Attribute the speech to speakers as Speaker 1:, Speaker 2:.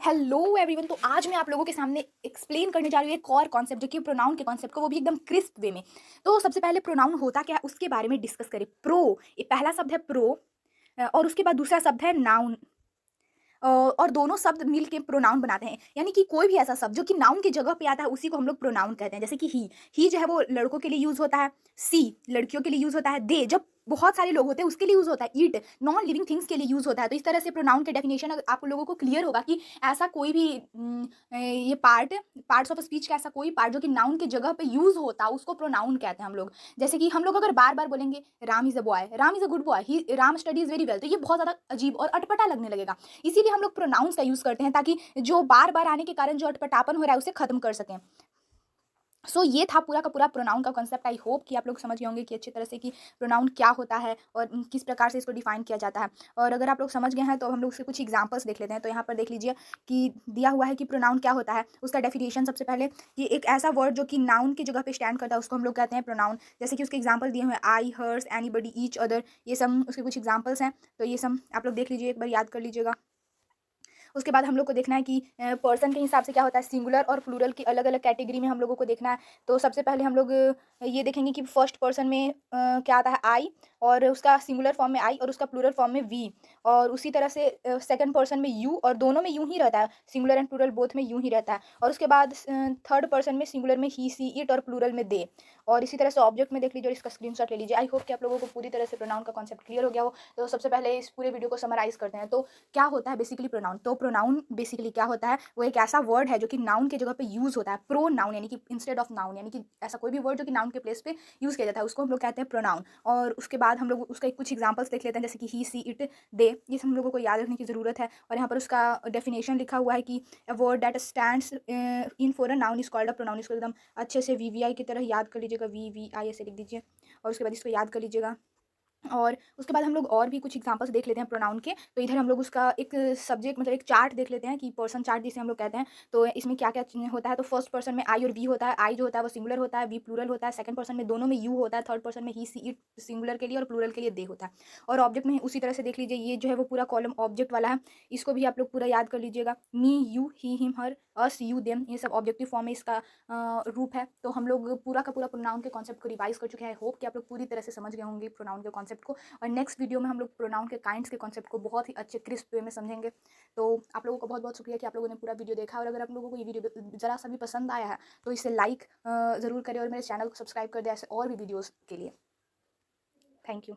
Speaker 1: Hello everyone. तो आज मैं आप लोगों के सामने एक्सप्लेन करने जा रही हूँ एक और कॉन्सेप्ट जो कि प्रोनाउन के कॉन्सेप्ट को, वो भी एकदम क्रिस्प वे में। तो सबसे पहले प्रोनाउन होता क्या है उसके बारे में डिस्कस करें। प्रो, ये पहला शब्द है प्रो, और उसके बाद दूसरा शब्द है नाउन। और दोनों शब्द मिल के प्रोनाउन बनाते हैं, यानी कि कोई भी ऐसा शब्द जो कि नाउन की जगह पे आता है उसी को हम लोग प्रोनाउन कहते हैं। जैसे कि ही जो है वो लड़कों के लिए यूज होता है, सी लड़कियों के लिए यूज होता है, दे जब बहुत सारे लोग होते हैं उसके लिए यूज होता है, ईट नॉन लिविंग थिंग्स के लिए यूज होता है। तो इस तरह से प्रोनाउन के डेफिनेशन अगर आप लोगों को क्लियर होगा कि ऐसा कोई भी ये पार्ट्स ऑफ स्पीच का ऐसा कोई पार्ट जो कि नाउन की जगह पे यूज होता है उसको प्रोनाउन कहते हैं हम लोग। जैसे कि हम लोग अगर बार बार बोलेंगे Ram is a boy, Ram is a good boy, he Ram studies very well, तो ये बहुत ज्यादा अजीब और अटपटा लगने लगेगा। इसीलिए हम लोग प्रोनाउंस का यूज करते हैं ताकि जो बार बार आने के कारण जो अटपटापन हो रहा है उसे खत्म कर सकें। ये था पूरा का पूरा प्रोनाउन का कॉन्सेप्ट। आई होप कि आप लोग समझ गए होंगे कि अच्छी तरह से कि प्रोनाउन क्या होता है और किस प्रकार से इसको डिफाइन किया जाता है। और अगर आप लोग समझ गए हैं तो हम लोग उसके कुछ एग्जांपल्स देख लेते हैं। तो यहाँ पर देख लीजिए कि दिया हुआ है कि प्रोनाउन क्या होता है, उसका डेफिनेशन सबसे पहले कि एक ऐसा वर्ड जो कि नाउन की जगह पे स्टैंड करता है उसको हम लोग कहते हैं प्रोनाउन। जैसे कि उसके एग्जाम्पल दिए हुए हैं आई, हर्स, एनीबडी, ईच अदर, ये सब उसके कुछ एग्जाम्पल्स हैं। तो ये सब आप लोग देख लीजिए, एक बार याद कर लीजिएगा। उसके बाद हम लोग को देखना है कि पर्सन के हिसाब से क्या होता है, सिंगुलर और प्लूरल की अलग अलग कैटेगरी में हम लोगों को देखना है। तो सबसे पहले हम लोग ये देखेंगे कि फर्स्ट पर्सन में क्या आता है आई, और उसका सिंगुलर फॉर्म में आई और उसका प्लूरल फॉर्म में वी। और उसी तरह से सेकंड पर्सन में यू, और दोनों में यूं ही रहता है, सिंगुलर एंड प्लूरल बोथ में यूं ही रहता है। और उसके बाद थर्ड पर्सन में सिंगुलर में ही, सी, इट, और प्लूरल में दे। और इसी तरह से ऑब्जेक्ट में देख लीजिए और इसका स्क्रीनशॉट ले लीजिए। आई होप कि आप लोगों को पूरी तरह से प्रोनाउन का कॉन्सेप्ट क्लियर हो गया हो। तो सबसे पहले इस पूरे वीडियो को समराइज करते हैं। तो क्या होता है बेसिकली प्रोनाउन? तो प्रोनाउन बेसिकली क्या होता है, वो एक ऐसा वर्ड है जो कि नाउन के जगह पे यूज होता है, प्रो नाउन यानी कि इंस्टेड ऑफ नाउन, यानी कि ऐसा कोई भी वर्ड जो कि नाउन के प्लेस पे यूज किया जाता है उसको हम लोग कहते हैं प्रोनाउन। और उसके बाद हम लोग उसका कुछ एग्जांपल्स देख लेते हैं, जैसे कि ही, सी, इट, दे, ये सब हम लोगों को याद रखने की जरूरत है। और यहाँ पर उसका डेफिनेशन लिखा हुआ है कि a word that stands in for a noun is called a pronoun. इसको एकदम अच्छे से वीवीआई की तरह याद कर लीजिएगा, वीवीआई ऐसे लिख दीजिए और उसके बाद इसको याद कर लीजिएगा। और उसके बाद हम लोग और भी कुछ एग्जांपल्स देख लेते हैं प्रोनाउन के। तो इधर हम लोग उसका एक सब्जेक्ट मतलब एक चार्ट देख लेते हैं कि पर्सन चार्ट जिसे हम लोग कहते हैं। तो इसमें क्या क्या होता है, तो फर्स्ट पर्सन में आई और वी होता है। आई जो होता है वो सिंगुलर होता है, वी प्लूरल होता है। सेकंड पर्सन में दोनों में यू होता है। थर्ड पर्सन में ही, सी, इट सिंगुलर के लिए और प्लूरल के लिए दे होता है। और ऑब्जेक्ट में उसी तरह से देख लीजिए, ये जो है वो पूरा कॉलम ऑब्जेक्ट वाला है, इसको भी आप लोग पूरा याद कर लीजिएगा। Me, you, he, him, her, us, you, them, ये सब ऑब्जेक्टिव फॉर्म में इसका रूप है। तो हम लोग पूरा का पूरा प्रोनाउन के कॉन्सेप्ट को रिवाइज कर चुके हैं। होप कि आप लोग पूरी तरह से समझ गए होंगे प्रोनाउन के कॉन्सेप्ट को। और नेक्स्ट वीडियो में हम लोग प्रोनाउन के काइंड्स के कॉन्सेप्ट को बहुत ही अच्छे क्रिस्प वे में समझेंगे। तो आप लोगों को बहुत बहुत शुक्रिया कि आप लोगों ने पूरा वीडियो देखा। और अगर आप लोगों को ये वीडियो ज़रा सा भी पसंद आया है तो इसे लाइक ज़रूर करें और मेरे चैनल को सब्सक्राइब कर दें ऐसे और भी वीडियोज़ के लिए। Thank you.